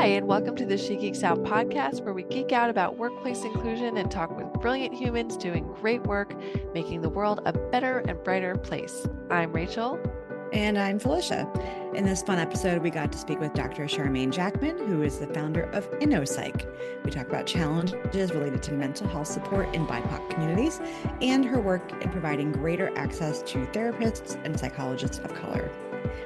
Hi, and welcome to the SheGeeksOut podcast, where we geek out about workplace inclusion and talk with brilliant humans doing great work, making the world a better and brighter place. I'm Rachel. And I'm Felicia. In this fun episode, we got to speak with Dr. Charmain Jackman, who is the founder of InnoPsych. We talk about challenges related to mental health support in BIPOC communities and her work in providing greater access to therapists and psychologists of color.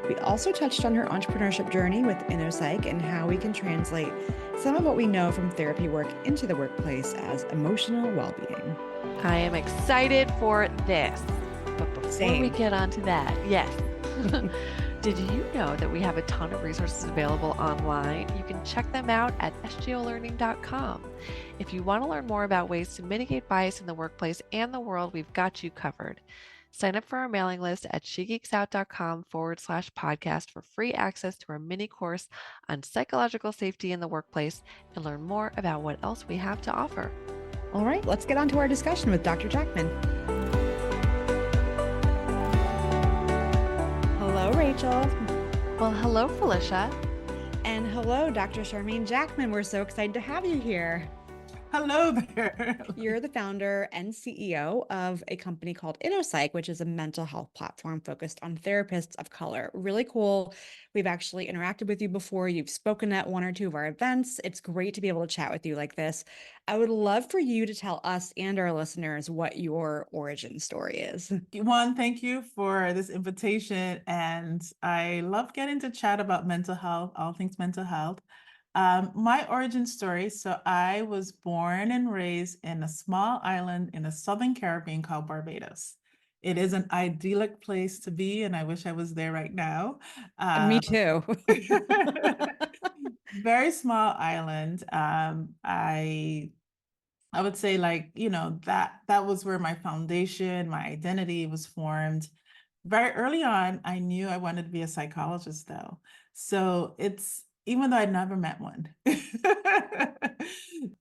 We also touched on her entrepreneurship journey with InnoPsych and how we can translate some of what we know from therapy work into the workplace as emotional well-being. I am excited for this. But before we get on to that, yes. Did you know that we have a ton of resources available online? You can check them out at sgolearning.com. If you want to learn more about ways to mitigate bias in the workplace and the world, we've got you covered. Sign up for our mailing list at shegeeksout.com/podcast for free access to our mini course on psychological safety in the workplace and learn more about what else we have to offer. All right, let's get on to our discussion with Dr. Jackman. Hello, Rachel. Well, hello, Felicia. And hello, Dr. Charmain Jackman. We're so excited to have you here. Hello there. You're the founder and CEO of a company called InnoPsych, which is a mental health platform focused on therapists of color. Really cool. We've actually interacted with you before. You've spoken at one or two of our events. It's great to be able to chat with you like this. I would love for you to tell us and our listeners what your origin story is. One, thank you for this invitation. And I love getting to chat about mental health, all things mental health. My origin story. So I was born and raised in a small island in the Southern Caribbean called Barbados. It is an idyllic place to be, and I wish I was there right now. Me too. Very small island. I would say, like, that was where my foundation, my identity was formed. Very early on, I knew I wanted to be a psychologist, though. So even though I'd never met one,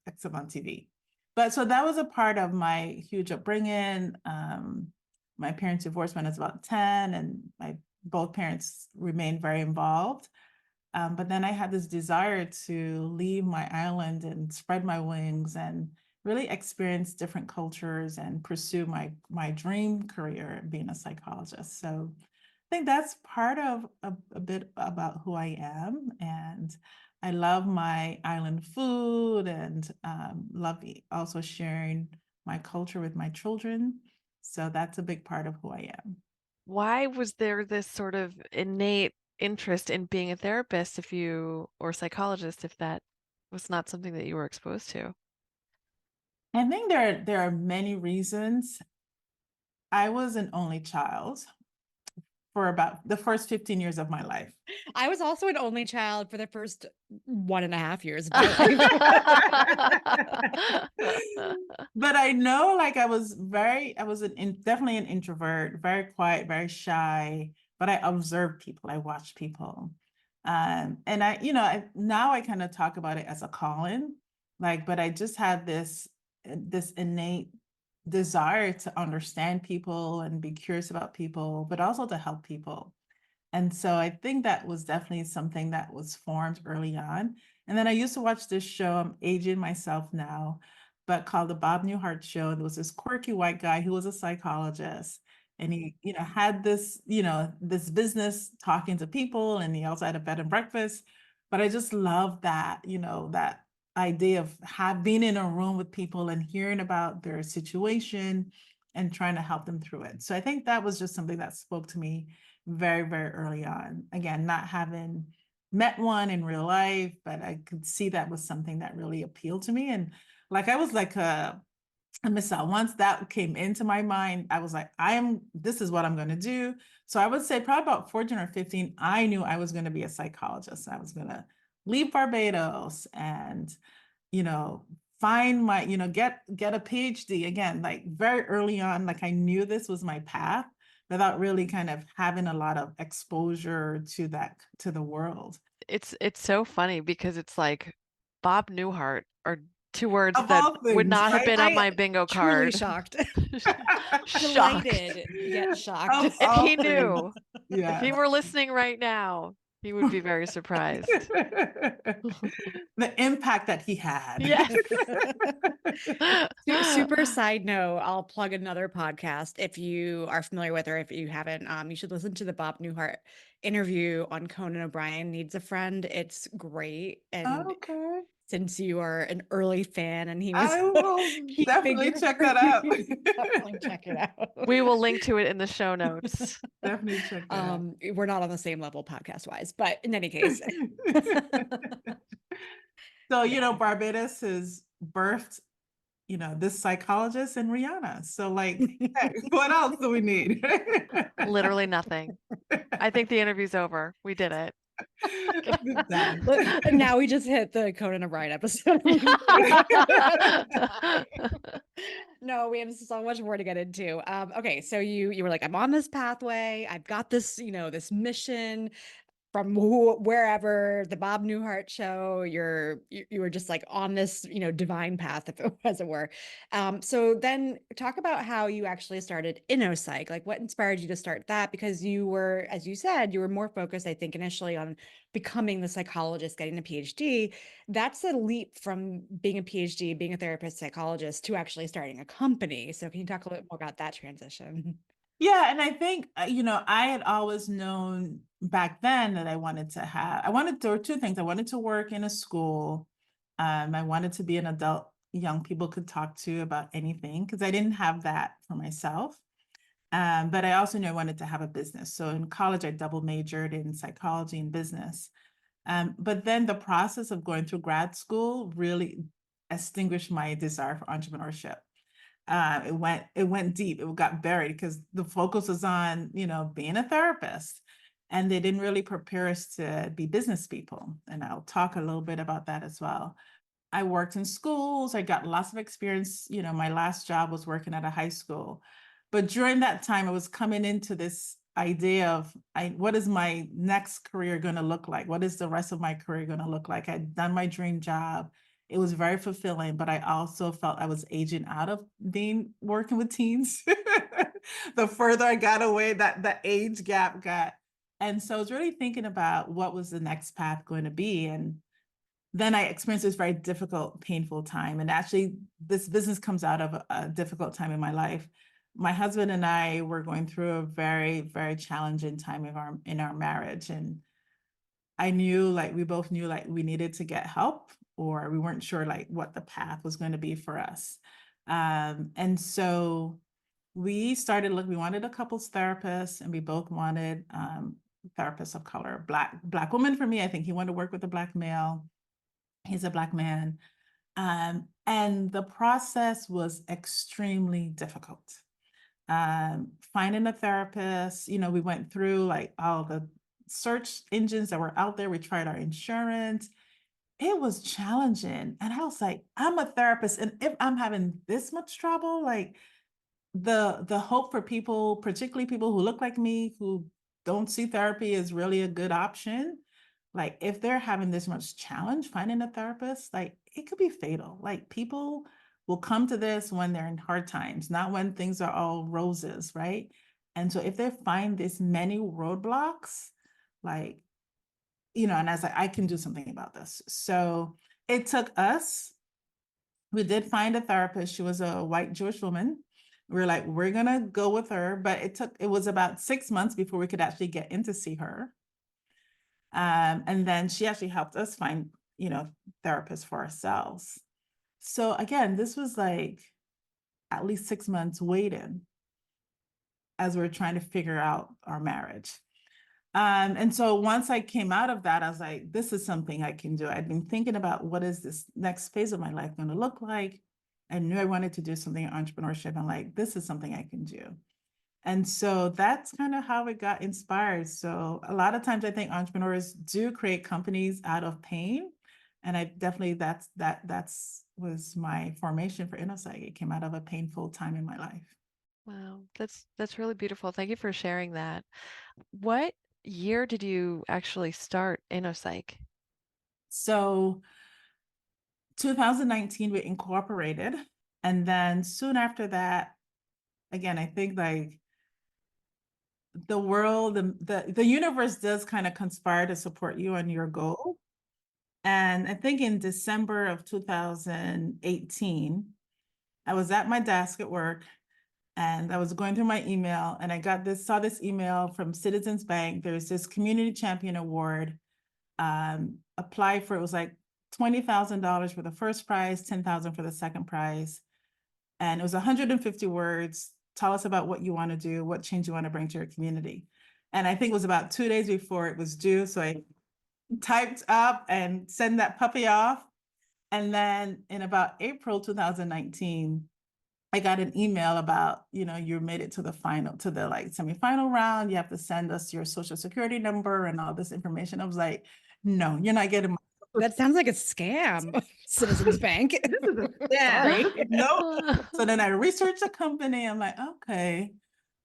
except on TV. But so that was a part of my huge upbringing. My parents divorced when I was about 10, and both parents remained very involved. But then I had this desire to leave my island and spread my wings and really experience different cultures and pursue my dream career being a psychologist. So I think that's part of a bit about who I am. And I love my island food and love also sharing my culture with my children. So that's a big part of who I am. Why was there this sort of innate interest in being a therapist or psychologist if that was not something that you were exposed to? I think there are many reasons. I was an only child for about the first 15 years of my life. I was also an only child for the first 1.5 years of my life. But I know, like, I was definitely an introvert, very quiet, very shy, but I observed people, I watched people. And now I kind of talk about it as a calling, but I just had this innate desire to understand people and be curious about people, but also to help people. And so I think that was definitely something that was formed early on. And then I used to watch this show, I'm aging myself now, but called the Bob Newhart Show. And there was this quirky white guy who was a psychologist. And he, had this, this business talking to people, and he also had a bed and breakfast. But I just loved that, that idea of being in a room with people and hearing about their situation and trying to help them through it. So I think that was just something that spoke to me very, very early on. Again, not having met one in real life, but I could see that was something that really appealed to me. And I was like a missile. Once that came into my mind, I was like, this is what I'm going to do. So I would say probably about 14 or 15, I knew I was going to be a psychologist. I was going to leave Barbados and, find my, get a PhD again, very early on, I knew this was my path without really kind of having a lot of exposure to the world. It's so funny because it's like Bob Newhart are two words Of that all things, would not have been on my bingo card. Shocked. Shocked. Delighted, yet shocked. If he knew, yeah. if he were listening right now, He would be very surprised. The impact that he had. Yes. Super side note, I'll plug another podcast if you are familiar with, or if you haven't, you should listen to the Bob Newhart interview on Conan O'Brien Needs a Friend. It's great. And Okay. since you are an early fan and he was I a will key definitely figure check for that out. you, definitely check it out. We will link to it in the show notes. Definitely check that out. We're not on the same level podcast wise, but in any case. So, Yeah. Barbados has birthed, this psychologist and Rihanna. So like, hey, what else do we need? Literally nothing. I think the interview's over. We did it. Done. But now we just hit the Conan O'Brien episode. No, we have so much more to get into. Okay, so you were like, I'm on this pathway. I've got this, this mission from wherever, the Bob Newhart show. You were just like on this, divine path, as it were. So then talk about how you actually started InnoPsych. Like, what inspired you to start that? Because you were, as you said, you were more focused, I think, initially on becoming the psychologist, getting a PhD. That's a leap from being a PhD, being a therapist, psychologist, to actually starting a company. So can you talk a little bit more about that transition? Yeah, and I think, I had always known back then that there were two things. I wanted to work in a school. I wanted to be an adult young people could talk to about anything, because I didn't have that for myself. But I also knew I wanted to have a business. So in college, I double majored in psychology and business. But then the process of going through grad school really extinguished my desire for entrepreneurship. It went deep. It got buried because the focus was on, being a therapist, and they didn't really prepare us to be business people. And I'll talk a little bit about that as well. I worked in schools. I got lots of experience. My last job was working at a high school. But during that time, I was coming into this idea of what is my next career going to look like? What is the rest of my career going to look like? I'd done my dream job. It was very fulfilling, but I also felt I was aging out of working with teens. The further I got away, that the age gap got. And so I was really thinking about what was the next path going to be. And then I experienced this very difficult, painful time. And actually, this business comes out of a difficult time in my life. My husband and I were going through a very, very challenging time in our marriage. And we both knew we needed to get help, or we weren't sure what the path was going to be for us. And so we started we wanted a couples therapist, and we both wanted therapists of color. Black woman for me, I think he wanted to work with a Black male. He's a Black man. And the process was extremely difficult. Finding a therapist, we went through all the search engines that were out there. We tried our insurance. It was challenging. And I was like, I'm a therapist, and if I'm having this much trouble, the hope for people, particularly people who look like me, who don't see therapy as really a good option, if they're having this much challenge finding a therapist, it could be fatal. People will come to this when they're in hard times, not when things are all roses, right? And so if they find this many roadblocks, and I was like, I can do something about this. So it took us, we did find a therapist. She was a white Jewish woman. We were like, we're gonna go with her, but it was about 6 months before we could actually get in to see her. And then she actually helped us find, therapists for ourselves. So again, this was at least 6 months waiting as we we're trying to figure out our marriage. And so once I came out of that, I was like, this is something I can do. I'd been thinking about what is this next phase of my life going to look like. I knew I wanted to do something in entrepreneurship. I'm this is something I can do. And so that's kind of how it got inspired. So a lot of times I think entrepreneurs do create companies out of pain. And I definitely, that's was my formation for InnoPsych. It came out of a painful time in my life. Wow, that's really beautiful. Thank you for sharing that. What year did you actually start InnoPsych? So 2019, we incorporated. And then soon after that, again, I think the world, the universe does kind of conspire to support you on your goal. And I think in December of 2018, I was at my desk at work and I was going through my email and I saw this email from Citizens Bank. There's this Community Champion Award. Apply for, it was like $20,000 for the first prize, $10,000 for the second prize. And it was 150 words. Tell us about what you want to do, what change you want to bring to your community. And I think it was about 2 days before it was due. So I typed up and sent that puppy off. And then in about April 2019, I got an email about, you made it to the like semifinal round. You have to send us your social security number and all this information. I was like, no, you're not getting my. That sounds like a scam. Citizens Bank. This is a scam. No. So then I researched the company. I'm like, okay,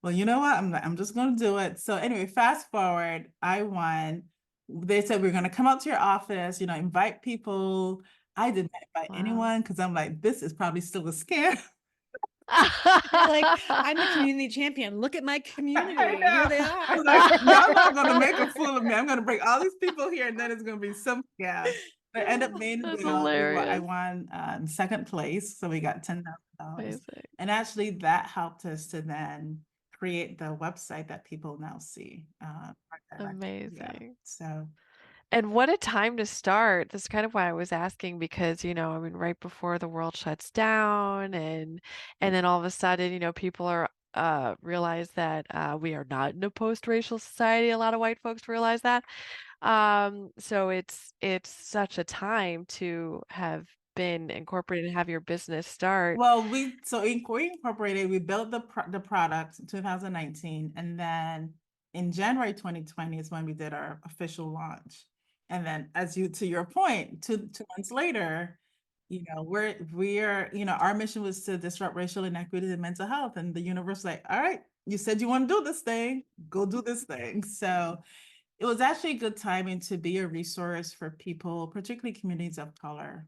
well, you know what? I'm just going to do it. So anyway, fast forward, I won. They said, we're going to come out to your office, invite people. I did not invite anyone because I'm like, this is probably still a scam. You're like, I'm the community champion. Look at my community. Here they are. Like, y'all not going to make a fool of me. I'm going to bring all these people here and then it's going to be some scam. But I ended up being I won second place. So we got $10,000. And actually that helped us to then create the website that people now see. Amazing. Yeah. So. And what a time to start. That's kind of why I was asking because, right before the world shuts down and then all of a sudden, people are realize that we are not in a post-racial society. A lot of white folks realize that. So it's such a time to have been incorporated and have your business start. Well, we incorporated, we built the product in 2019, and then in January 2020 is when we did our official launch. And then to your point, two months later, our mission was to disrupt racial inequities in mental health. And the universe like, all right, you said you want to do this thing, go do this thing. So it was actually good timing to be a resource for people, particularly communities of color,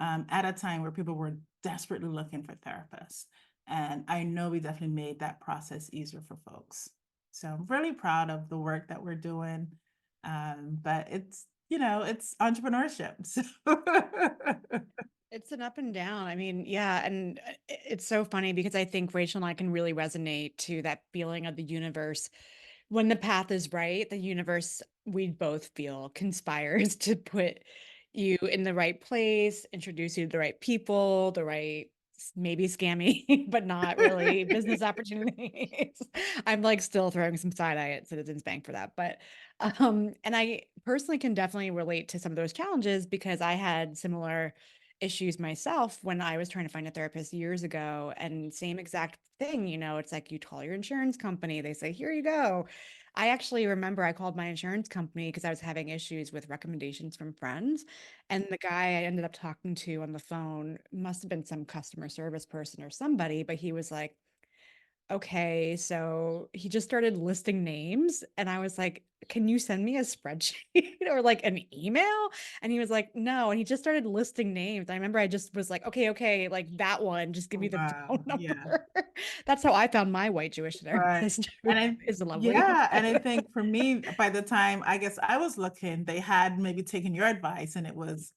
at a time where people were desperately looking for therapists. And I know we definitely made that process easier for folks. So I'm really proud of the work that we're doing. But it's entrepreneurship. So. It's an up and down. I mean, yeah. And it's so funny because I think Rachel and I can really resonate to that feeling of the universe. When the path is right, the universe, we both feel, conspires to put you in the right place, introduce you to the right people, the right, maybe scammy, but not really business opportunities. I'm like still throwing some side eye at Citizens Bank for that. But, and I personally can definitely relate to some of those challenges because I had similar issues myself when I was trying to find a therapist years ago, and same exact thing, it's like you call your insurance company, they say, here you go. I actually remember I called my insurance company because I was having issues with recommendations from friends. And the guy I ended up talking to on the phone must have been some customer service person or somebody, but he was like, okay, so he just started listing names and I was like, can you send me a spreadsheet or like an email? And he was like, no. And he just started listing names. I remember I just was like, okay, like that one, just give me the phone number. Yeah. That's how I found my white Jewish therapist. Right. Is lovely. Yeah. And I think for me, by the time I guess I was looking, they had maybe taken your advice and it was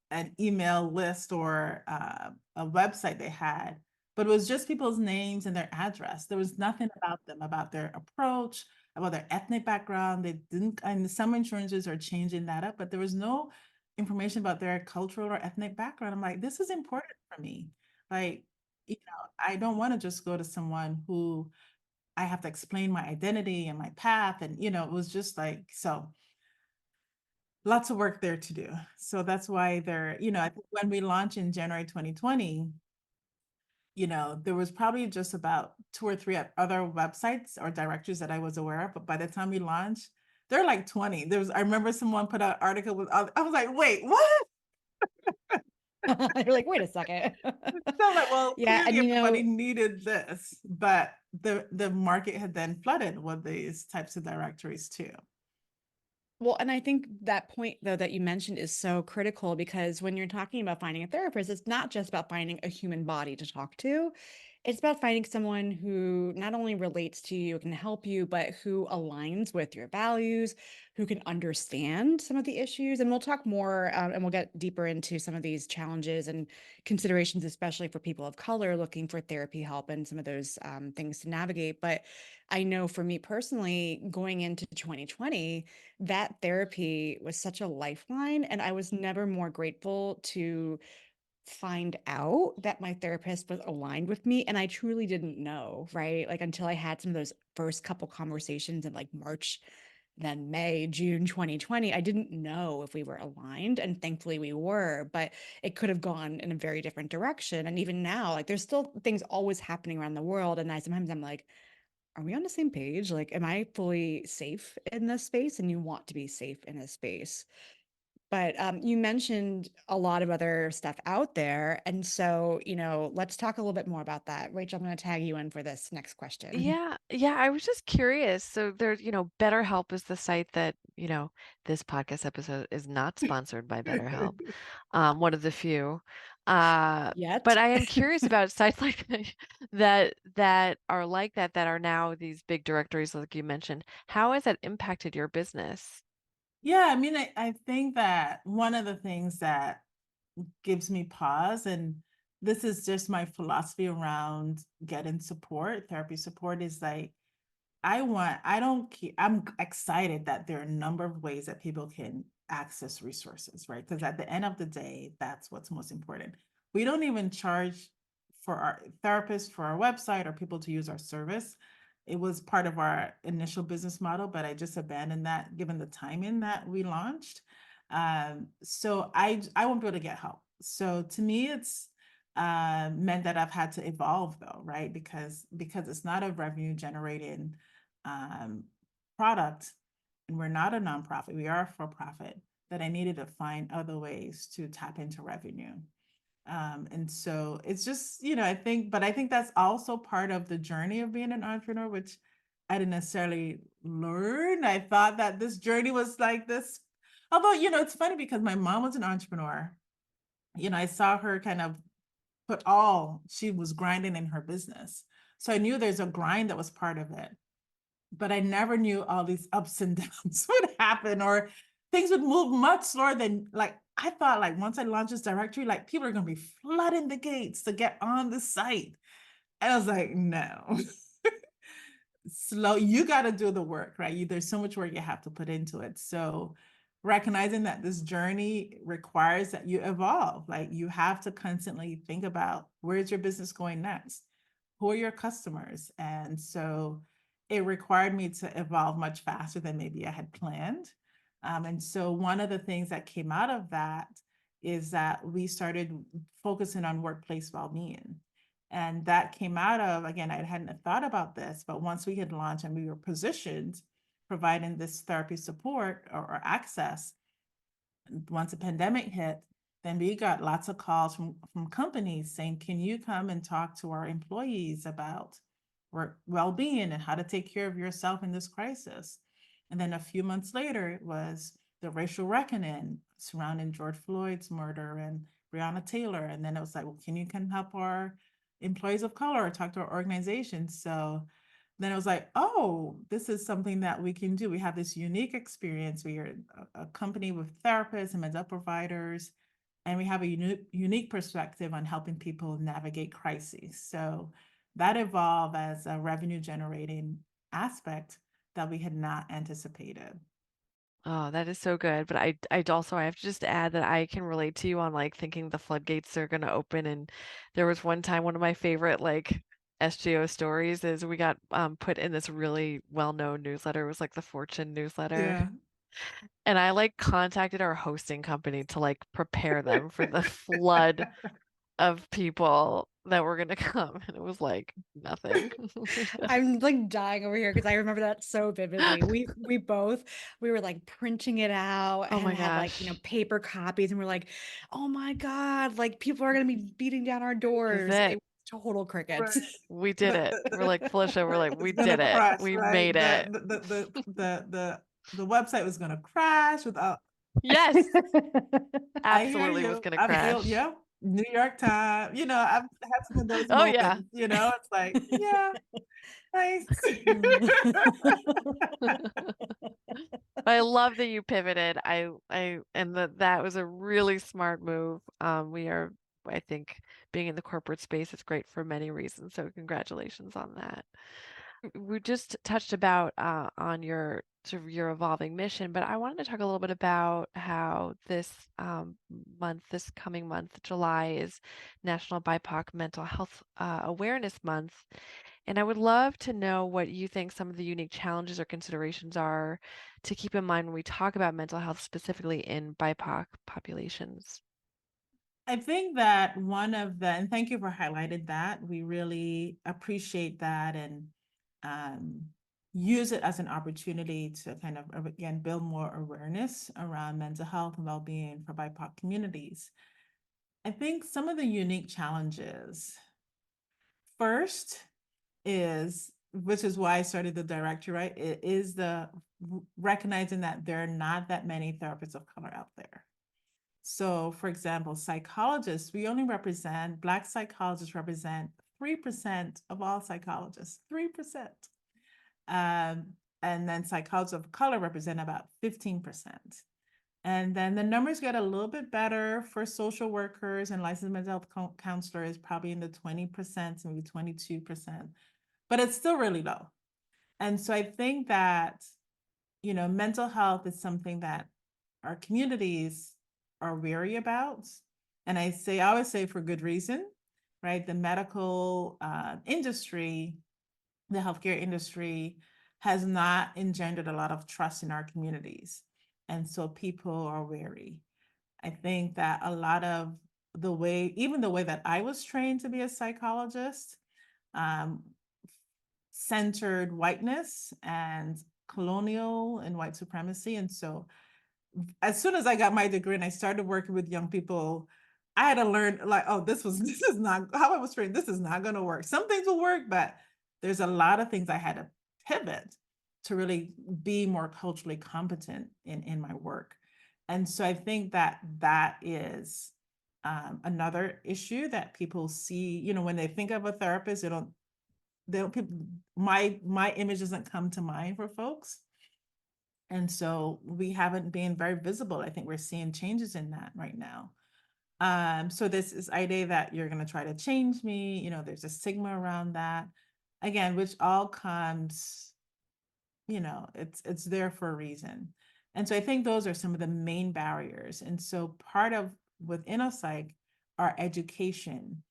an email list or a website they had. But it was just people's names and their address. There was nothing about them, about their approach, about their ethnic background. They didn't, and some insurances are changing that up, but there was no information about their cultural or ethnic background. I'm like, this is important for me. Like, I don't want to just go to someone who I have to explain my identity and my path. And, it was just like, so lots of work there to do. So that's why I think when we launched in January 2020, there was probably just about 2 or 3 other websites or directories that I was aware of. But by the time we launched, there are like 20. I remember someone put out an article with, I was like, wait, what? You're like, wait a second. So I'm like, well, yeah, and everybody needed this, but the market had then flooded with these types of directories too. Well, and I think that point, though, that you mentioned is so critical because when you're talking about finding a therapist, it's not just about finding a human body to talk to. It's about finding someone who not only relates to you, can help you, but who aligns with your values, who can understand some of the issues. And we'll talk more and we'll get deeper into some of these challenges and considerations, especially for people of color looking for therapy help and some of those things to navigate. But I know for me personally, going into 2020, that therapy was such a lifeline. And I was never more grateful to find out that my therapist was aligned with me, and I truly didn't know, right? Like until I had some of those first couple conversations in like March, then May, June 2020, I didn't know if we were aligned, and thankfully we were, but it could have gone in a very different direction. And even now, like there's still things always happening around the world, and I'm like, are we on the same page? Like, am I fully safe in this space? And you want to be safe in a space. But you mentioned a lot of other stuff out there. And so, let's talk a little bit more about that. Rachel, I'm going to tag you in for this next question. Yeah, yeah, I was just curious. So there's, BetterHelp is the site that, this podcast episode is not sponsored by BetterHelp, one of the few. But Yet. I am curious about sites like that are like that are now these big directories like you mentioned. How has that impacted your business? Yeah, I mean, I think that one of the things that gives me pause, and this is just my philosophy around getting support, therapy support, is like, I'm excited that there are a number of ways that people can access resources, right? Because at the end of the day, that's what's most important. We don't even charge for our therapists for our website or people to use our service. It was part of our initial business model, but I just abandoned that given the timing that we launched. So I won't be able to get help. So to me, it's meant that I've had to evolve though, right? Because it's not a revenue generating product, and we're not a nonprofit, we are a for-profit, that I needed to find other ways to tap into revenue. And so it's just, I think that's also part of the journey of being an entrepreneur, which I didn't necessarily learn. I thought that this journey was like this. Although, it's funny because my mom was an entrepreneur. I saw her kind of she was grinding in her business. So I knew there's a grind that was part of it, but I never knew all these ups and downs would happen, or things would move much slower than, like, I thought, like, once I launched this directory, like people are going to be flooding the gates to get on the site. And I was like, no, slow, you got to do the work, right? There's so much work you have to put into it. So recognizing that this journey requires that you evolve, like you have to constantly think about, where's your business going next? Who are your customers? And so it required me to evolve much faster than maybe I had planned. And so one of the things that came out of that is that we started focusing on workplace well-being. And that came out of, again, I hadn't thought about this, but once we had launched and we were positioned providing this therapy support or access, once the pandemic hit, then we got lots of calls from companies saying, can you come and talk to our employees about work well-being and how to take care of yourself in this crisis? And then a few months later, it was the racial reckoning surrounding George Floyd's murder and Breonna Taylor. And then it was like, well, can you help our employees of color or talk to our organization? So then it was like, oh, this is something that we can do. We have this unique experience. We are a company with therapists and mental providers, and we have a unique perspective on helping people navigate crises. So that evolved as a revenue generating aspect that we had not anticipated. Oh, that is so good. But I have to just add that I can relate to you on like thinking the floodgates are going to open. And there was one time, one of my favorite like SGO stories is we got put in this really well-known newsletter. It was like the Fortune newsletter. Yeah. And I like contacted our hosting company to like prepare them for the flood of people that were gonna come. And it was like nothing. I'm like dying over here because I remember that so vividly. We were like printing it out Oh and my had like, gosh. paper copies, and we're like, oh my God, like people are gonna be beating down our This is doors. It it. was total crickets. Right. We did it. We're like, Felicia, we're like, we It's gonna did it. crash, We right? made it. The website was gonna crash without. Yes, I hear absolutely was you. gonna I feel, crash. yeah. New York Times, I've had some of those Oh yeah. moments, it's like, yeah, nice. I love that you pivoted. And that was a really smart move. I think being in the corporate space is great for many reasons. So congratulations on that. We just touched about on your sort of your evolving mission, but I wanted to talk a little bit about how this coming month, July, is National BIPOC Mental Health Awareness Month. And I would love to know what you think some of the unique challenges or considerations are to keep in mind when we talk about mental health, specifically in BIPOC populations. I think that and thank you for highlighting that. We really appreciate that and um, use it as an opportunity to kind of, again, build more awareness around mental health and well-being for BIPOC communities. I think some of the unique challenges, first is, which is why I started the directory, right? It is the recognizing that there are not that many therapists of color out there. So, for example, psychologists, Black psychologists represent 3% of all psychologists, 3%. And then psychologists of color represent about 15%. And then the numbers get a little bit better for social workers and licensed mental health counselors, probably in the 20%, maybe 22%, but it's still really low. And so I think that, mental health is something that our communities are wary about. And I always say for good reason, right? The medical industry, the healthcare industry has not engendered a lot of trust in our communities. And so people are wary. I think that a lot of even the way that I was trained to be a psychologist, um, centered whiteness and colonial and white supremacy. And so as soon as I got my degree and I started working with young people, I had to learn like, oh, this is not how I was trained. This is not going to work. Some things will work, but there's a lot of things I had to pivot to really be more culturally competent in my work. And so I think that is another issue that people see, when they think of a therapist, my image doesn't come to mind for folks. And so we haven't been very visible. I think we're seeing changes in that right now. So this idea that you're going to try to change me, there's a stigma around that. Again, which all comes, it's there for a reason. And so I think those are some of the main barriers. And so part of with InnoPsych, our education,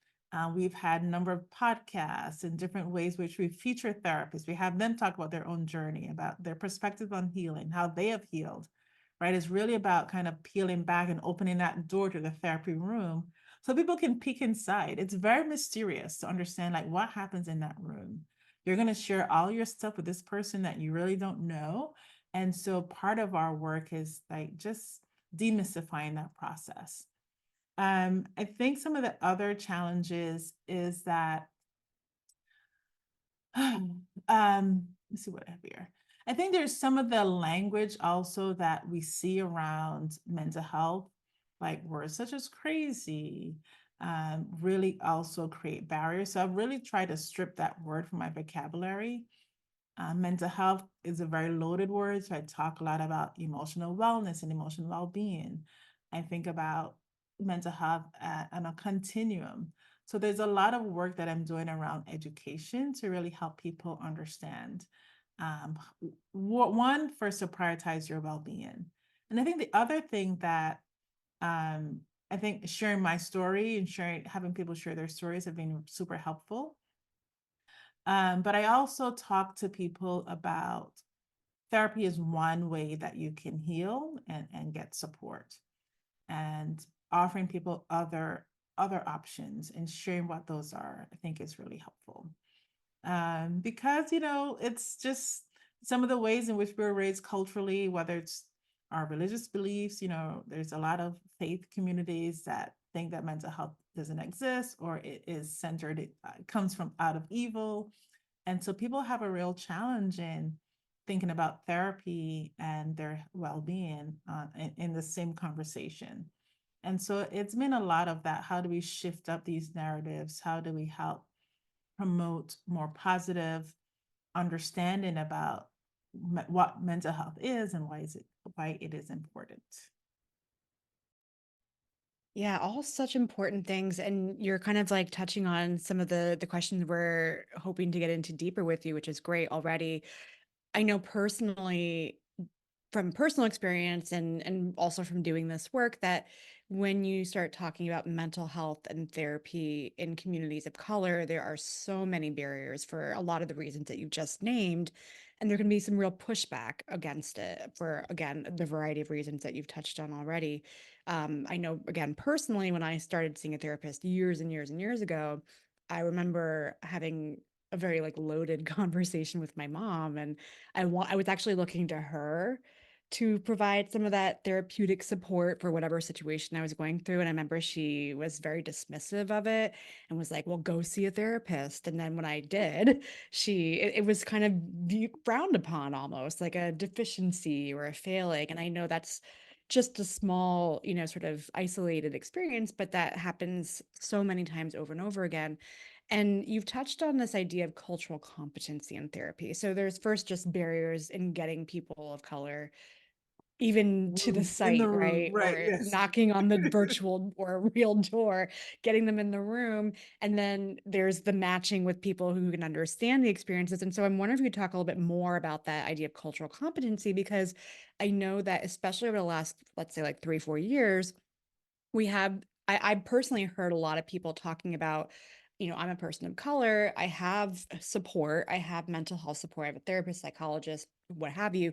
we've had a number of podcasts and different ways which we feature therapists. We have them talk about their own journey, about their perspective on healing, how they have healed, right? It's really about kind of peeling back and opening that door to the therapy room so people can peek inside. It's very mysterious to understand like what happens in that room. You're going to share all your stuff with this person that you really don't know. And so part of our work is like just demystifying that process. I think some of the other challenges is that, let's see what I have here. I think there's some of the language also that we see around mental health, like words such as crazy, really also create barriers. So I've really tried to strip that word from my vocabulary. Mental health is a very loaded word. So I talk a lot about emotional wellness and emotional well-being. I think about mental health on a continuum. So there's a lot of work that I'm doing around education to really help people understand. One, first to prioritize your well-being. And I think the other thing that I think sharing my story and having people share their stories have been super helpful. But I also talk to people about therapy is one way that you can heal and get support, and offering people other options and sharing what those are, I think is really helpful. Because, it's just some of the ways in which we're raised culturally, whether it's our religious beliefs, there's a lot of faith communities that think that mental health doesn't exist or it is centered, it comes from out of evil. And so people have a real challenge in thinking about therapy and their well-being in the same conversation. And so it's been a lot of that. How do we shift up these narratives? How do we help promote more positive understanding about what mental health is and why it is important? Yeah, all such important things. And you're kind of like touching on some of the questions we're hoping to get into deeper with you, which is great already. I know personally from personal experience and also from doing this work that when you start talking about mental health and therapy in communities of color, there are so many barriers for a lot of the reasons that you just named. And there can be some real pushback against it for, again, the variety of reasons that you've touched on already. I know, again, personally, when I started seeing a therapist years and years and years ago, I remember having a very like loaded conversation with my mom, and I was actually looking to her to provide some of that therapeutic support for whatever situation I was going through. And I remember she was very dismissive of it and was like, well, go see a therapist. And then when I did, it was kind of frowned upon, almost like a deficiency or a failing. And I know that's just a small, sort of isolated experience, but that happens so many times over and over again. And you've touched on this idea of cultural competency in therapy. So there's first just barriers in getting people of color even to the In the site, room, right? right? Or Yes. knocking on the virtual or real door, getting them in the room. And then there's the matching with people who can understand the experiences. And so I'm wondering if you could talk a little bit more about that idea of cultural competency, because I know that especially over the last, let's say like 3-4 years, we have, I personally heard a lot of people talking about, I'm a person of color, I have support, I have mental health support, I have a therapist, psychologist, what have you,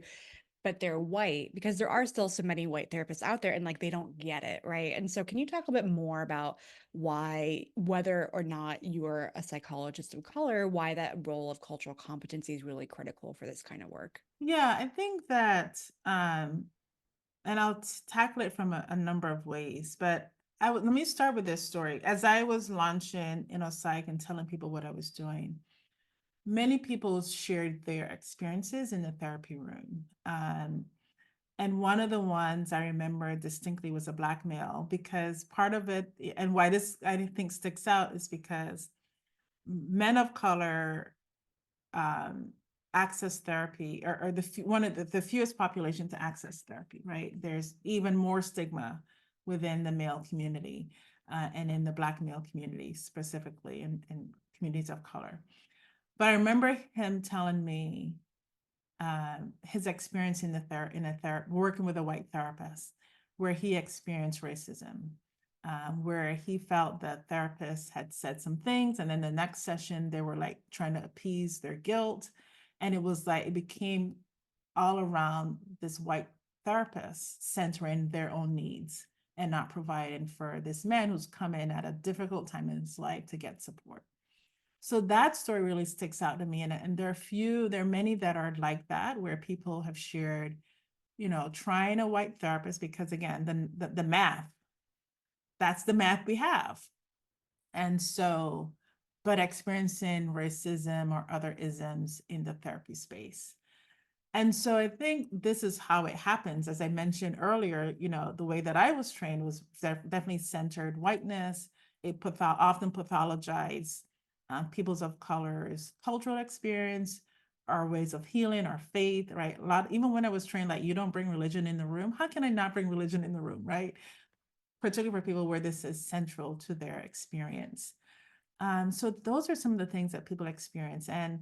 but they're white, because there are still so many white therapists out there and like they don't get it, right? And so can you talk a bit more about why, whether or not you're a psychologist of color, why that role of cultural competency is really critical for this kind of work? Yeah, I think that, and I'll tackle it from a number of ways, but let me start with this story. As I was launching InnoPsych and telling people what I was doing, many people shared their experiences in the therapy room. And one of the ones I remember distinctly was a Black male, because part of it, and why this I think sticks out, is because men of color um, access therapy, or one of the fewest population to access therapy, right? There's even more stigma within the male community and in the Black male community specifically, and communities of color. But I remember him telling me his experience in working with a white therapist, where he experienced racism, where he felt that therapists had said some things, and then the next session they were like trying to appease their guilt, and it was like it became all around this white therapist centering their own needs and not providing for this man who's come in at a difficult time in his life to get support. So that story really sticks out to me. And there are many that are like that, where people have shared, trying a white therapist, because again, the math, that's the math we have. And so, but experiencing racism or other isms in the therapy space. And so I think this is how it happens. As I mentioned earlier, the way that I was trained was definitely centered whiteness. It often pathologized peoples of color's cultural experience, our ways of healing, our faith, right? Even when I was trained, like, you don't bring religion in the room. How can I not bring religion in the room, right? Particularly for people where this is central to their experience. So those are some of the things that people experience. And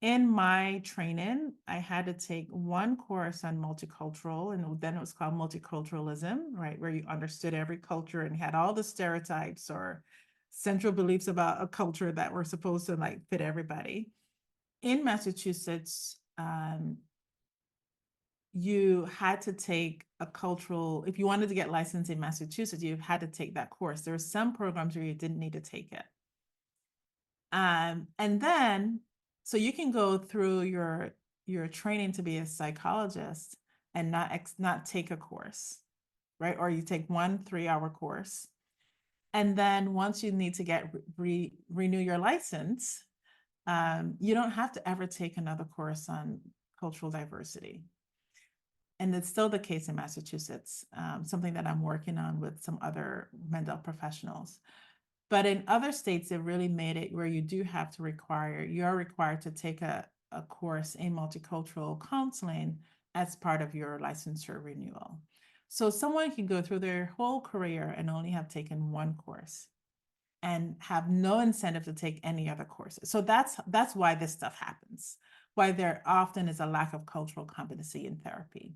in my training, I had to take one course on multicultural, and then it was called multiculturalism, right? Where you understood every culture and had all the stereotypes or central beliefs about a culture that were supposed to like fit everybody. In Massachusetts, you had to take if you wanted to get licensed in Massachusetts, you had to take that course. There were some programs where you didn't need to take it. And then, so you can go through your training to be a psychologist and not take a course, right? Or you take 1 3-hour course. And then once you need to renew your license, you don't have to ever take another course on cultural diversity. and it's still the case in Massachusetts, something that I'm working on with some other mental professionals. But in other states, it really made it where you're required to take a course in multicultural counseling as part of your licensure renewal. So someone can go through their whole career and only have taken one course and have no incentive to take any other courses. So that's why this stuff happens, why there often is a lack of cultural competency in therapy.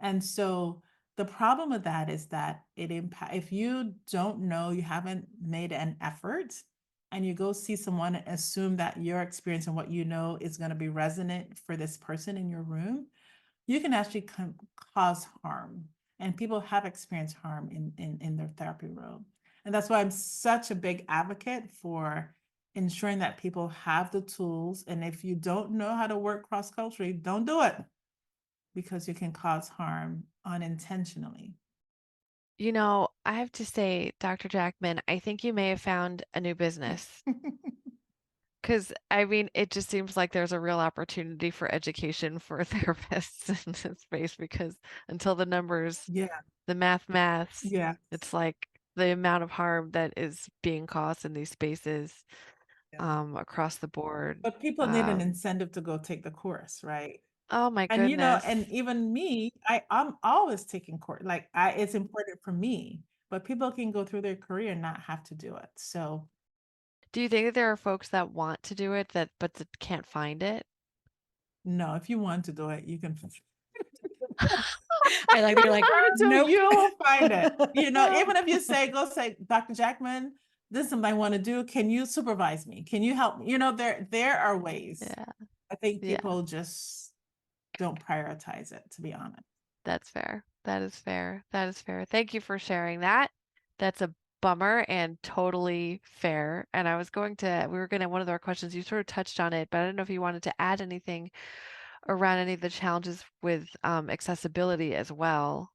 And so the problem with that is that if you don't know, you haven't made an effort, and you go see someone and assume that your experience and what you know is going to be resonant for this person in your room, you can actually cause harm. And people have experienced harm in their therapy room. And that's why I'm such a big advocate for ensuring that people have the tools. And if you don't know how to work cross-culturally, don't do it, because you can cause harm unintentionally. You know, I have to say, Dr. Jackman, I think you may have found a new business. Because, I mean, it just seems like there's a real opportunity for education for therapists in this space, because until the numbers, Yeah, the maths, yeah. it's like the amount of harm that is being caused in these spaces across the board. But people need an incentive to go take the course, right? Oh my And goodness. and even me, I'm always taking course. Like it's important for me, but people can go through their career and not have to do it. So Do you think that there are folks that want to do it but can't find it? no, if you want to do it, you can. I like that you're like, nope. You will find it. Even if you go say, Dr. Jackman, this is something I want to do. Can you supervise me? Can you help me? There are ways. Yeah, I think yeah, people just don't prioritize it, to be honest. that's fair. That is fair. That is fair. Thank you for sharing that. That's a bummer and totally fair. And one of our questions, you sort of touched on it, but I don't know if you wanted to add anything around any of the challenges with accessibility as well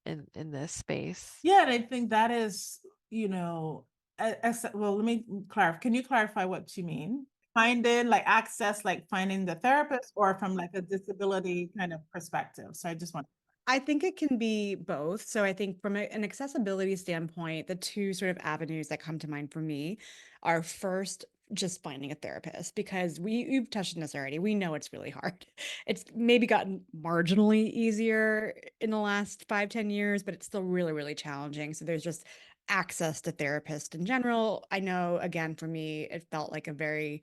in this space. Yeah, and I think that is, well, let me clarify. Can you clarify what you mean? Finding like access, like finding the therapist, or from like a disability kind of perspective. So I just want. I think it can be both. So I think from an accessibility standpoint, the two sort of avenues that come to mind for me are first just finding a therapist, because you've touched on this already. We know it's really hard. It's maybe gotten marginally easier in the last 5-10 years, but it's still really, really challenging. So there's just access to therapists in general. I know, again, for me, it felt like a very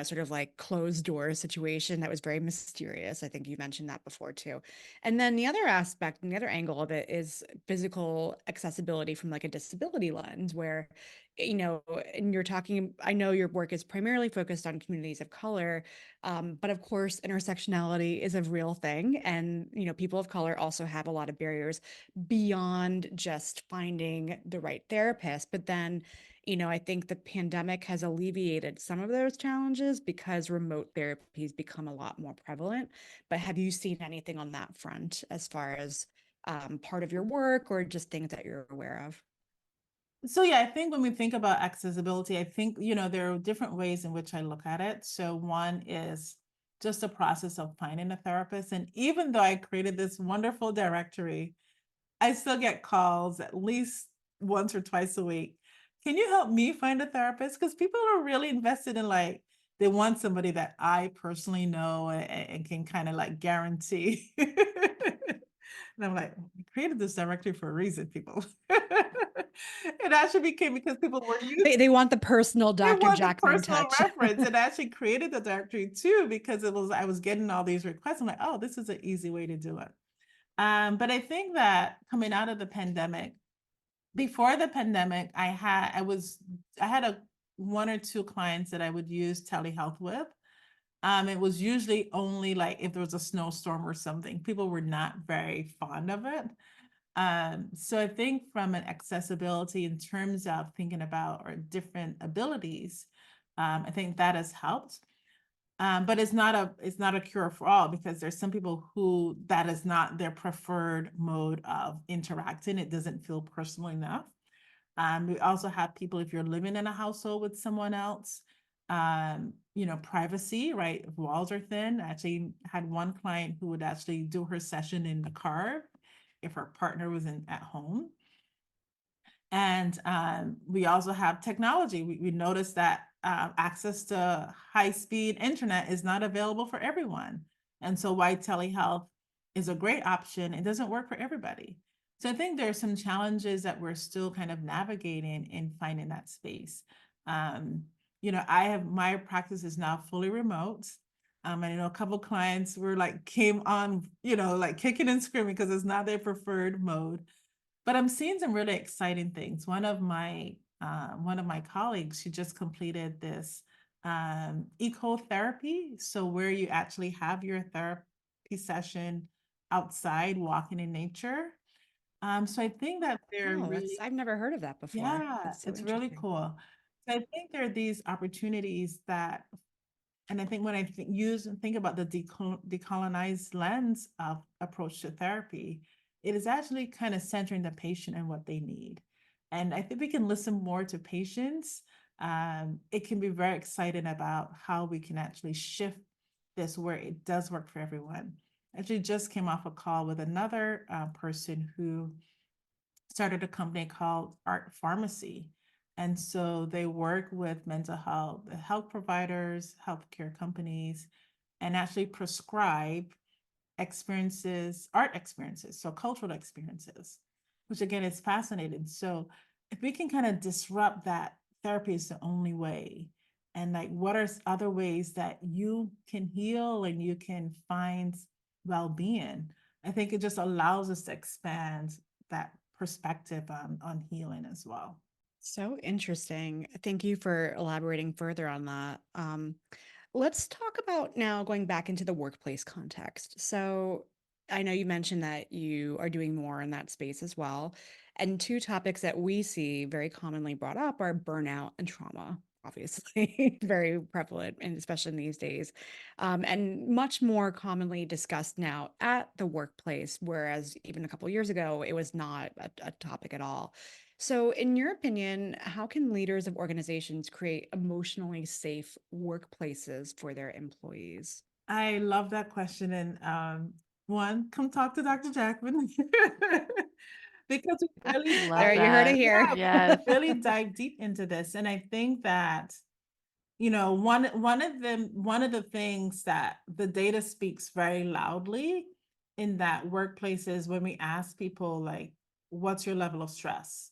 sort of like closed door situation that was very mysterious. I think you mentioned that before too. And then the other aspect and the other angle of it is physical accessibility from like a disability lens, where, and you're talking, I know your work is primarily focused on communities of color, but of course, intersectionality is a real thing. And, people of color also have a lot of barriers beyond just finding the right therapist. But then, I think the pandemic has alleviated some of those challenges because remote therapies become a lot more prevalent. But have you seen anything on that front as far as part of your work or just things that you're aware of? So yeah, I think when we think about accessibility, I think, there are different ways in which I look at it. So one is just the process of finding a therapist. And even though I created this wonderful directory, I still get calls at least once or twice a week. Can you help me find a therapist? Because people are really invested in they want somebody that I personally know and can kind of like guarantee. And I'm like, I created this directory for a reason, people. It actually became because people were using They want the personal it Dr. was a Jackman personal touch. reference. It actually created the directory too, because I was getting all these requests. I'm like, oh, this is an easy way to do it. But I think that coming out of the pandemic, before the pandemic, I had one or two clients that I would use telehealth with. It was usually only like if there was a snowstorm or something. People were not very fond of it. So I think from an accessibility in terms of thinking about our different abilities, I think that has helped. But it's not a cure for all, because there's some people who that is not their preferred mode of interacting. It doesn't feel personal enough. We also have people, if you're living in a household with someone else, privacy, right? Walls are thin. I actually had one client who would actually do her session in the car if her partner was at home. And we also have technology. We noticed that access to high-speed internet is not available for everyone. And so while telehealth is a great option, it doesn't work for everybody. So I think there are some challenges that we're still kind of navigating in finding that space. My practice is now fully remote. I know a couple of clients were came on, kicking and screaming because it's not their preferred mode. But I'm seeing some really exciting things. One of my colleagues, she just completed this ecotherapy. So where you actually have your therapy session outside, walking in nature. So I think that they're really, I've never heard of that before. yeah, That's so it's really interesting. cool. So I think there are these opportunities that, and I think when I think about the decolonized lens of approach to therapy, it is actually kind of centering the patient and what they need. And I think we can listen more to patients. It can be very exciting about how we can actually shift this where it does work for everyone. Actually, just came off a call with another person who started a company called Art Pharmacy. And so they work with mental health providers, healthcare companies, and actually prescribe art experiences, so cultural experiences, which again is fascinating. So if we can kind of disrupt that therapy is the only way, and what are other ways that you can heal and you can find well-being, I think it just allows us to expand that perspective on healing as well. So interesting. Thank you for elaborating further on that. Let's talk about now going back into the workplace context. So I know you mentioned that you are doing more in that space as well. And two topics that we see very commonly brought up are burnout and trauma, obviously, very prevalent, and especially in these days, and much more commonly discussed now at the workplace, whereas even a couple of years ago, it was not a topic at all. So, in your opinion, how can leaders of organizations create emotionally safe workplaces for their employees? I love that question. And one, come talk to Dr. Jackman. Because we really Love There, you heard it that. here. Yes. really dive deep into this. And I think that, one of the things that the data speaks very loudly in that workplaces, when we ask people what's your level of stress?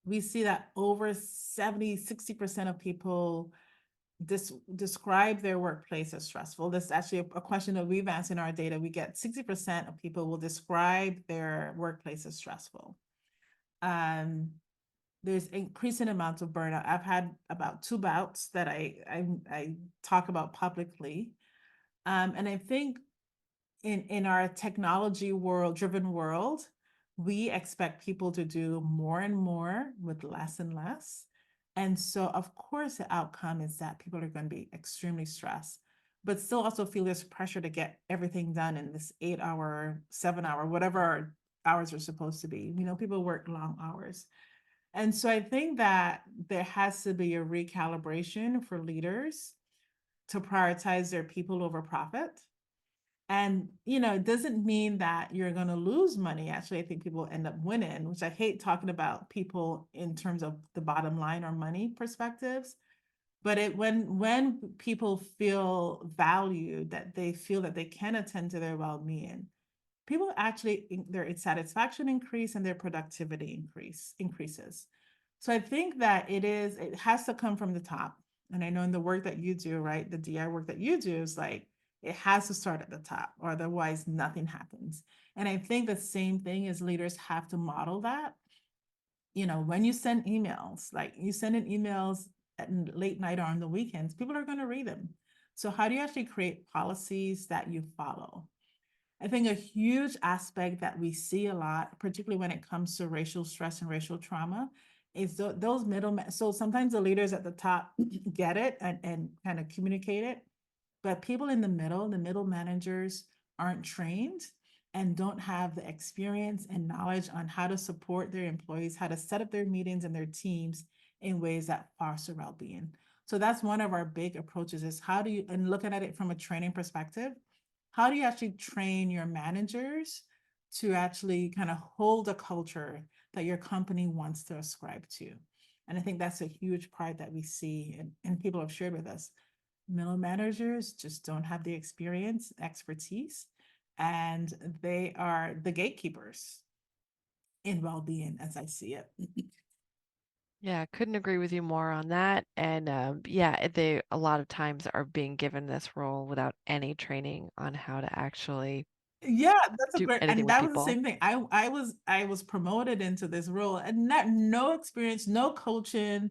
We see that over 60% of people describe their workplace as stressful. That's actually a question that we've answered in our data. We get 60% of people will describe their workplace as stressful. There's increasing amounts of burnout. I've had about 2 bouts that I talk about publicly. And I think in our technology driven world, we expect people to do more and more with less and less. And so, of course, the outcome is that people are going to be extremely stressed, but still also feel this pressure to get everything done in this 8 hour, 7 hour, whatever our hours are supposed to be. People work long hours. And so I think that there has to be a recalibration for leaders to prioritize their people over profit. And, it doesn't mean that you're going to lose money. Actually, I think people end up winning, which I hate talking about people in terms of the bottom line or money perspectives. But when people feel valued, that they feel that they can attend to their well-being, people actually, their satisfaction increase and their productivity increases. So I think that it has to come from the top. And I know in the work that you do, right, the DI work that you do is it has to start at the top, or otherwise nothing happens. And I think the same thing is leaders have to model that. When you send emails, you send in emails at late night or on the weekends, people are going to read them. So how do you actually create policies that you follow? I think a huge aspect that we see a lot, particularly when it comes to racial stress and racial trauma, is those middlemen. So sometimes the leaders at the top get it and kind of communicate it, but people in the middle managers aren't trained and don't have the experience and knowledge on how to support their employees, how to set up their meetings and their teams in ways that foster well-being. So that's one of our big approaches is how do you, and looking at it from a training perspective, how do you actually train your managers to actually kind of hold a culture that your company wants to ascribe to? And I think that's a huge part that we see, and people have shared with us. Middle managers just don't have the experience, expertise, and they are the gatekeepers in well-being as I see it. Yeah, couldn't agree with you more on that. And yeah, they a lot of times are being given this role without any training on how to actually Yeah, that's a do great, anything and with that was the people. same thing. I was promoted into this role and no experience, no coaching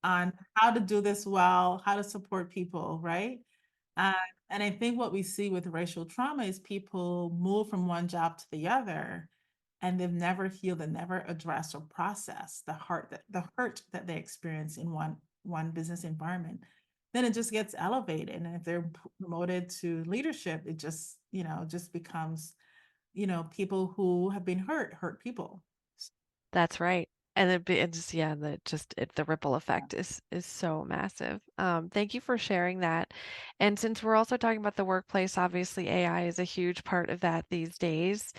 on how to do this well, how to support people, right? Uh, and I think what we see with racial trauma is people move from one job to the other, and they've never healed and never addressed or processed the hurt that they experience in one business environment. Then it just gets elevated, and if they're promoted to leadership, it just just becomes people who have been hurt people. That's right. And it just yeah, the ripple Yeah. effect is so massive. Thank you for sharing that. And since we're also talking about the workplace, obviously AI is a huge part of that these days.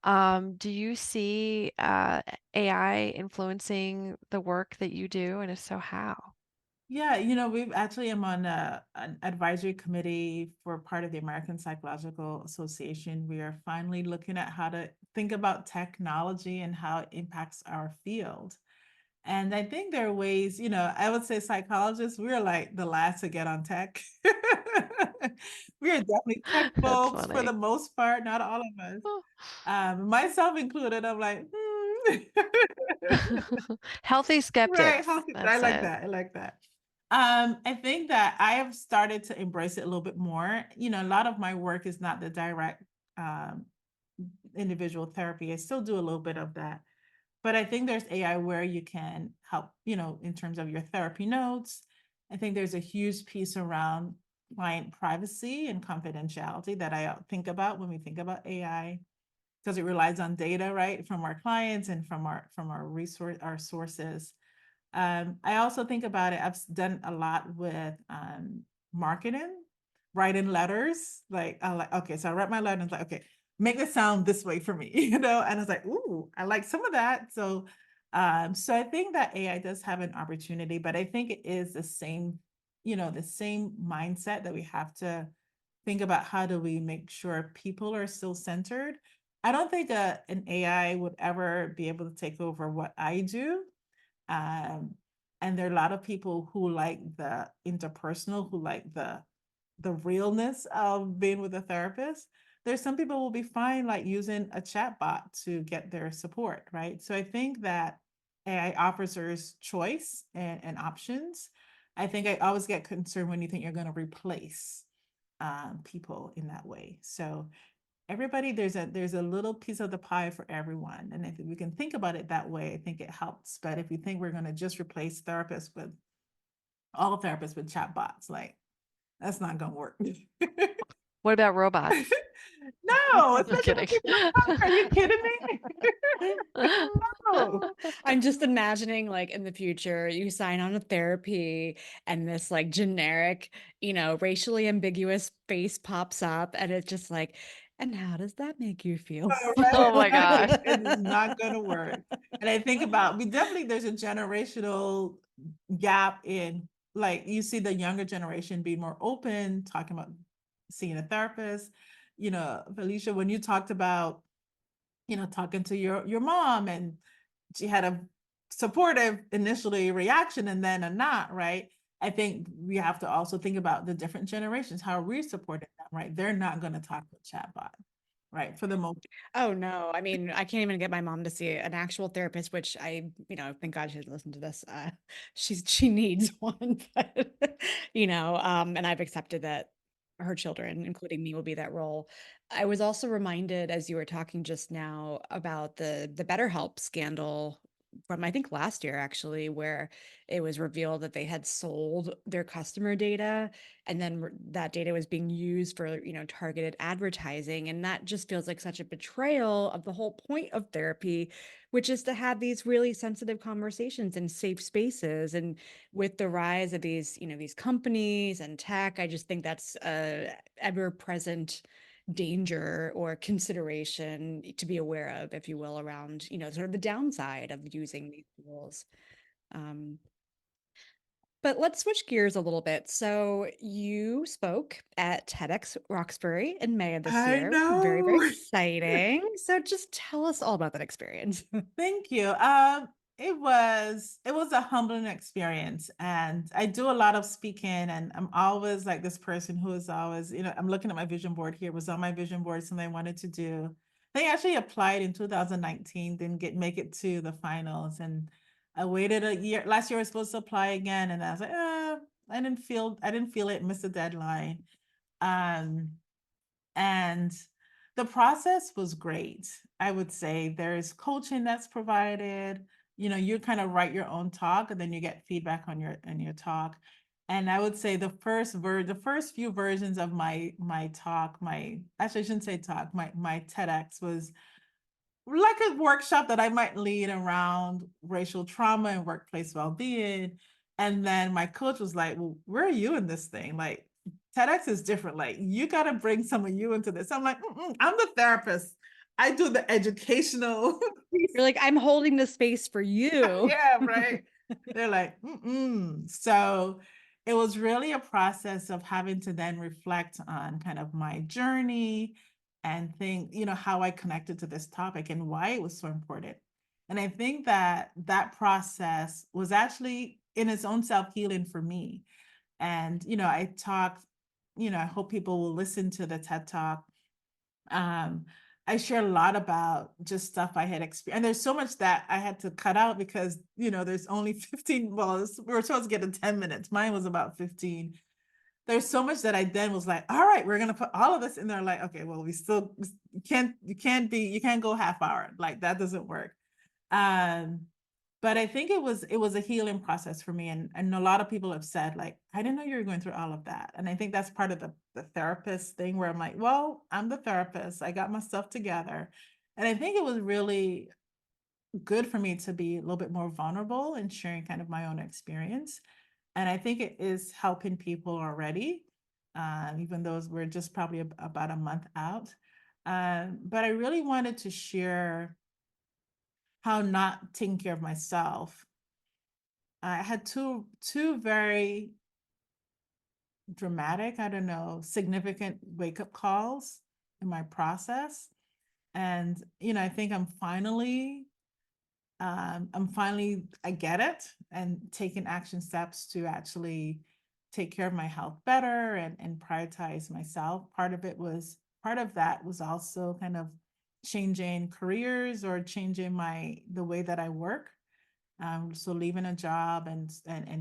Do you see AI influencing the work that you do, and if so, how? Yeah, we've actually am on an advisory committee for part of the American Psychological Association. We are finally looking at how to think about technology and how it impacts our field. And I think there are ways, I would say psychologists, we're like the last to get on tech. We are definitely tech That's folks for the funny. most part, not all of us. Myself included, I'm like, Healthy right, skeptics. healthy. I That's like it. that. I like that. I think that I have started to embrace it a little bit more. A lot of my work is not the direct um, individual therapy. I still do a little bit of that. But I think there's AI where you can help, in terms of your therapy notes. I think there's a huge piece around client privacy and confidentiality that I think about when we think about AI, because it relies on data, right, from our clients and from our sources. I also think about it. I've done a lot with marketing, writing letters. Like, I like, okay, so I write my letter and it's like, okay, make it sound this way for me, and it's like, ooh, I like some of that. So I think that AI does have an opportunity, but I think it is the same mindset that we have to think about. How do we make sure people are still centered? I don't think an AI would ever be able to take over what I do. um, and there are a lot of people who like the interpersonal, who like the realness of being with a therapist. There's some people who will be fine like using a chat bot to get their support, right? So I think that AI offers us choice and options. I think I always get concerned when you think you're going to replace people in that way. So everybody, there's a little piece of the pie for everyone, and if we can think about it that way, I think it helps. But if you think we're going to just replace therapists with all therapists with chatbots, like, that's not going to work. What about robots? No, I'm especially when kidding. people talk. Are you kidding me? No. I'm just imagining like in the future, you sign on to therapy and this like generic, racially ambiguous face pops up and it's just like, and how does that make you feel? All Oh my right. gosh. It is not going to work. And I think about, there's a generational gap in, like, you see the younger generation being more open, talking about seeing a therapist. Felicia, when you talked about, talking to your mom, and she had a supportive initially reaction and then a not, right? I think we have to also think about the different generations. How are we supporting them, right? They're not going to talk with chatbot, right? For the most. Oh no. I mean, I can't even get my mom to see an actual therapist, which thank God she doesn't listen to this. She needs one, but and I've accepted that her children, including me, will be that role. I was also reminded as you were talking just now about the BetterHelp scandal from I think last year actually, where it was revealed that they had sold their customer data, and then that data was being used for, targeted advertising. And that just feels like such a betrayal of the whole point of therapy, which is to have these really sensitive conversations in safe spaces. And with the rise of these companies and tech, I just think that's a ever present danger or consideration to be aware of, if you will, around, sort of the downside of using these tools. Um, but let's switch gears a little bit. So you spoke at TEDx Roxbury in May of this I year. Very, very know. exciting. So just tell us all about that experience. Thank you. It was a humbling experience, and I do a lot of speaking, and I'm always like this person who is always, I'm looking at my vision board here. It was on my vision board, something I wanted to do. They actually applied in 2019, didn't make it to the finals, and I waited a year. Last year I was supposed to apply again, and I was like, I didn't feel it, missed the deadline. Um, and the process was great. I would say there's coaching that's provided. You kind of write your own talk and then you get feedback on your talk. And I would say the first few versions of my talk, actually I shouldn't say talk, my TEDx was like a workshop that I might lead around racial trauma and workplace well-being. And then my coach was like, well, where are you in this thing? Like, TEDx is different. Like, you got to bring some of you into this. I'm like, I'm the therapist. I do the educational piece. You're like, I'm holding the space for you. Yeah, right. They're like, So it was really a process of having to then reflect on kind of my journey and think, how I connected to this topic and why it was so important. And I think that process was actually in its own self-healing for me. And, I talked, I hope people will listen to the TED Talk. Um, I share a lot about just stuff I had experienced. And there's so much that I had to cut out because, there's only 15, well, we were supposed to get to 10 minutes. Mine was about 15. There's so much that I then was like, all right, we're going to put all of this in there. Like, okay, well, you can't go half hour. Like that doesn't work. But I think it was a healing process for me. And a lot of people have said, like, I didn't know you were going through all of that. And I think that's part of the therapist thing where I'm like, well, I'm the therapist. I got my stuff together. And I think it was really good for me to be a little bit more vulnerable and sharing kind of my own experience. And I think it is helping people already, even though we're just probably about a month out. But I really wanted to share how not taking care of myself. I had two very dramatic, I don't know, significant wake-up calls in my process. And, I think I get it and taking action steps to actually take care of my health better and prioritize myself. Part of that was also kind of changing careers or changing the way that I work. So leaving a job and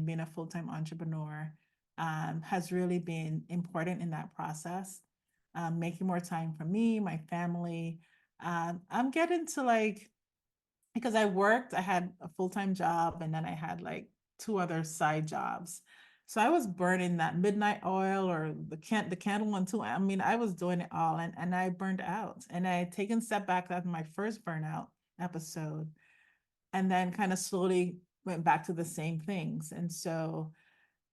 being a full-time entrepreneur has really been important in that process. Making more time for me, my family. I'm getting to because I had a full-time job and then I had like 2 other side jobs. So I was burning that midnight oil or the candle one too. I mean, I was doing it all and I burned out. And I had taken a step back after my first burnout episode and then kind of slowly went back to the same things. And so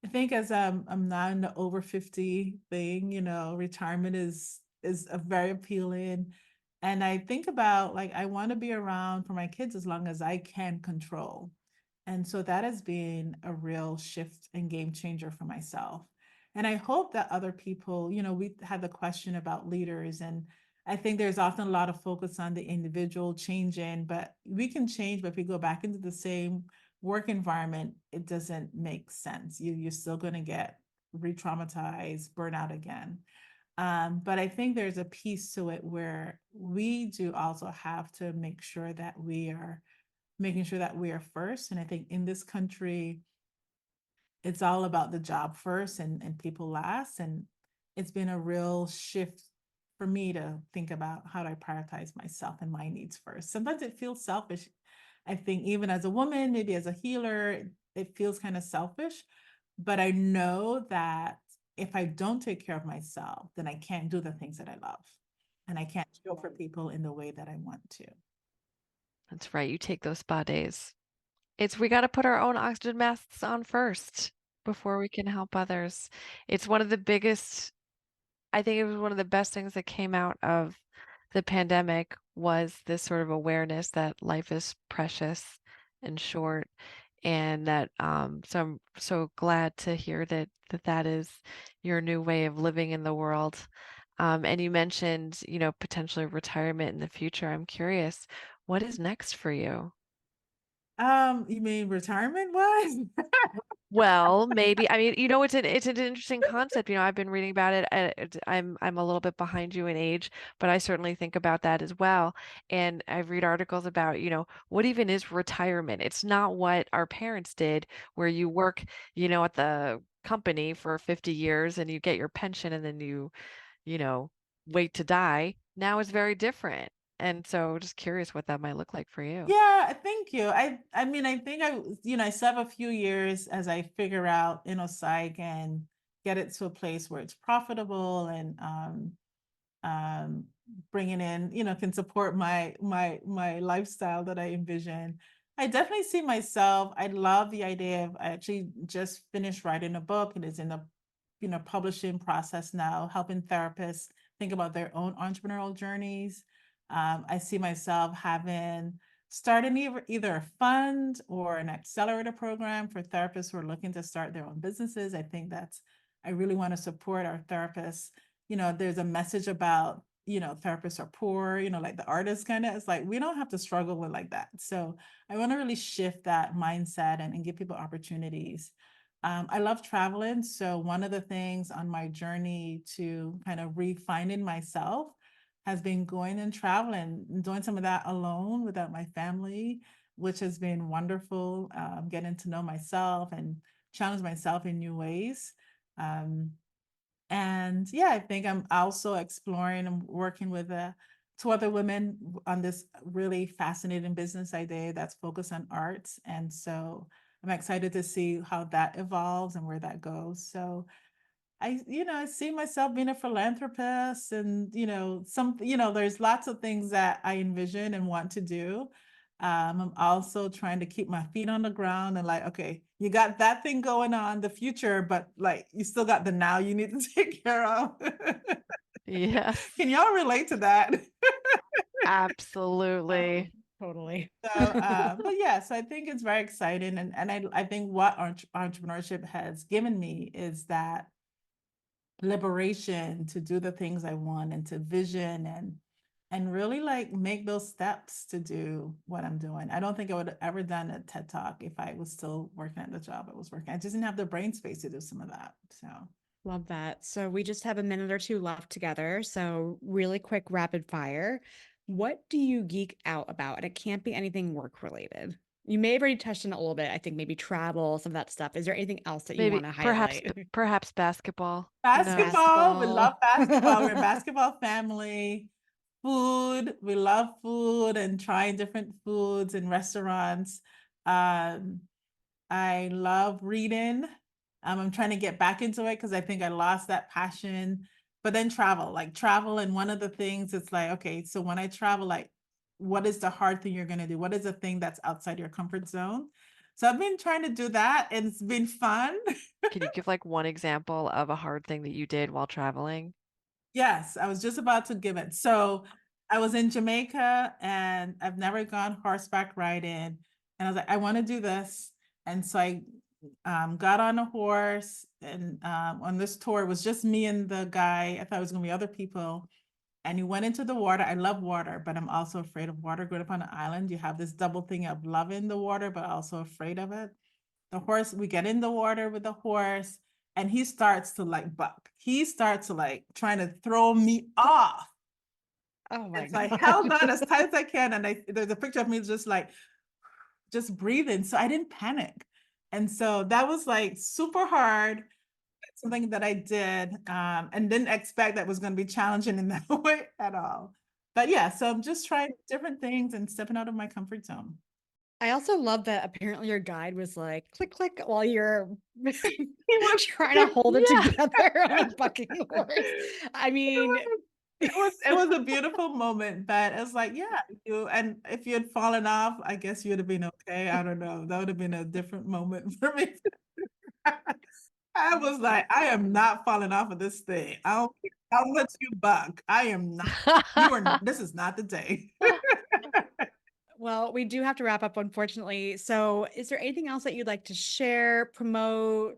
I think as I'm now in the over 50 thing, retirement is a very appealing. And I think about like I want to be around for my kids as long as I can control. And so that has been a real shift and game changer for myself. And I hope that other people, we had the question about leaders, and I think there's often a lot of focus on the individual changing, but we can change, but if we go back into the same work environment, it doesn't make sense. You're still going to get re-traumatized, burnout again. But I think there's a piece to it where we do also have to make sure that we are making sure that we are first. And I think in this country, it's all about the job first and people last. And it's been a real shift for me to think about how do I prioritize myself and my needs first. Sometimes it feels selfish, I think even as a woman, maybe as a healer, it feels kind of selfish. But I know that if I don't take care of myself, then I can't do the things that I love. And I can't show for people in the way that I want to. That's right. You take those spa days. We got to put our own oxygen masks on first before we can help others. It's one of the biggest, I think it was one of the best things that came out of the pandemic was this sort of awareness that life is precious and short. And that, so I'm so glad to hear that is your new way of living in the world. And you mentioned, potentially retirement in the future. I'm curious, what is next for you? You mean retirement wise? Well, maybe. I mean, it's an interesting concept. I've been reading about it. I'm a little bit behind you in age, but I certainly think about that as well. And I read articles about, what even is retirement? It's not what our parents did, where you work, at the company for 50 years and you get your pension and then you know, wait to die. Now it's very different. And so just curious what that might look like for you. Yeah, thank you. I mean, I think I still have a few years as I figure out InnoPsych and get it to a place where it's profitable and bringing in, can support my lifestyle that I envision. I definitely see myself. I love the idea of, I actually just finished writing a book. It is in the, publishing process now, helping therapists think about their own entrepreneurial journeys. I see myself having started either a fund or an accelerator program for therapists who are looking to start their own businesses. I really want to support our therapists. There's a message about, therapists are poor, like the artist kind of, it's like, we don't have to struggle with like that. So I want to really shift that mindset and give people opportunities. I love traveling. So one of the things on my journey to kind of refining myself has been going and traveling and doing some of that alone without my family, which has been wonderful, getting to know myself and challenge myself in new ways. And yeah, I think I'm also exploring and working with two other women on this really fascinating business idea that's focused on arts. And so I'm excited to see how that evolves and where that goes. So I see myself being a philanthropist and, there's lots of things that I envision and want to do. I'm also trying to keep my feet on the ground and like, okay, you got that thing going on, the future, but like you still got the now you need to take care of. Yes, Can y'all relate to that? absolutely. Totally. But yes, I think it's very exciting. And I think what entrepreneurship has given me is that liberation to do the things I want and to vision and really like make those steps to do what I'm doing. I don't think I would have ever done a TED Talk if I was still working at the job I was working. I just didn't have the brain space to do some of that. So Love that. So we just have a minute or two left together. So really quick rapid fire. What do you geek out about? And it can't be anything work related. You may have already touched on it a little bit. I think maybe travel, some of that stuff. Is there anything else that you Maybe want to perhaps highlight? perhaps basketball. basketball, we love basketball. We're a Basketball. basketball family. Food, we love food and trying different foods in restaurants. Um, I love reading. I'm trying to get back into it because I think I lost that passion. But then travel. And one of the things it's like, okay, so when I travel, like, what is the hard thing you're going to do? What is the thing that's outside your comfort zone? So I've been trying to do that and it's been fun. Can you give like one example of a hard thing that you did while traveling? Yes, I was just about to give it. So I was in Jamaica and I've never gone horseback riding. And I was like, I want to do this. And so I got on a horse and on this tour, it was just me and the guy. I thought it was going to be other people. And he went into the water. I love water, but I'm also afraid of water. Growing up on an island, you have this double thing of loving the water, but also afraid of it. We get in the water with the horse and he starts to like buck. He starts to like trying to throw me off. Oh my And so I God. held on as tight as I can. And there's a picture of me just like, just breathing. So I didn't panic. And so that was like super hard. Something that I did and didn't expect that was going to be challenging in that way at all. But yeah, so I'm just trying different things and stepping out of my comfort zone. I also love that apparently your guide was like, click, click, while you're He was, trying to hold it Yeah. together on a bucking horse. I mean, it was a beautiful moment, but it's like, yeah, and if you had fallen off, I guess you'd have been okay. I don't know. That would have been a different moment for me. I was like, I am not falling off of this thing. I don't care how much you buck. I am not. This is not the day. well, we do have to wrap up, unfortunately. So is there anything else that you'd like to share, promote,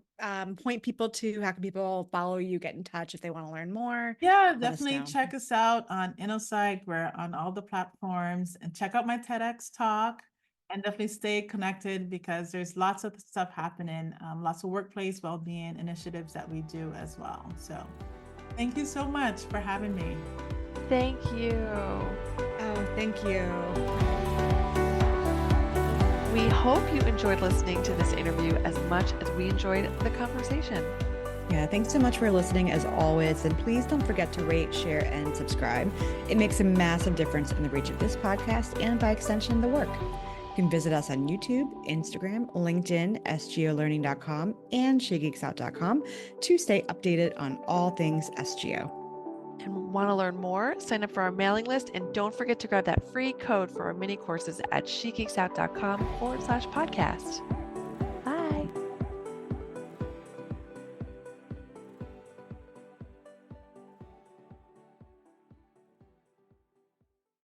point people to? How can people follow you, get in touch if they want to learn more? Yeah, Let us definitely know. check us out on InnoPsych. We're on all the platforms, and check out my TEDx talk, and definitely stay connected because there's lots of stuff happening, lots of workplace well-being initiatives that we do as well. So thank you so much for having me. Thank you. Oh, thank you. We hope you enjoyed listening to this interview as much as we enjoyed the conversation. Yeah, thanks so much for listening as always. And please don't forget to rate, share, and subscribe. It makes a massive difference in the reach of this podcast and by extension, the work. You can visit us on YouTube, Instagram, LinkedIn, sgolearning.com, and SheGeeksOut.com to stay updated on all things SGO. And want to learn more? Sign up for our mailing list and don't forget to grab that free code for our mini courses at SheGeeksOut.com/podcast.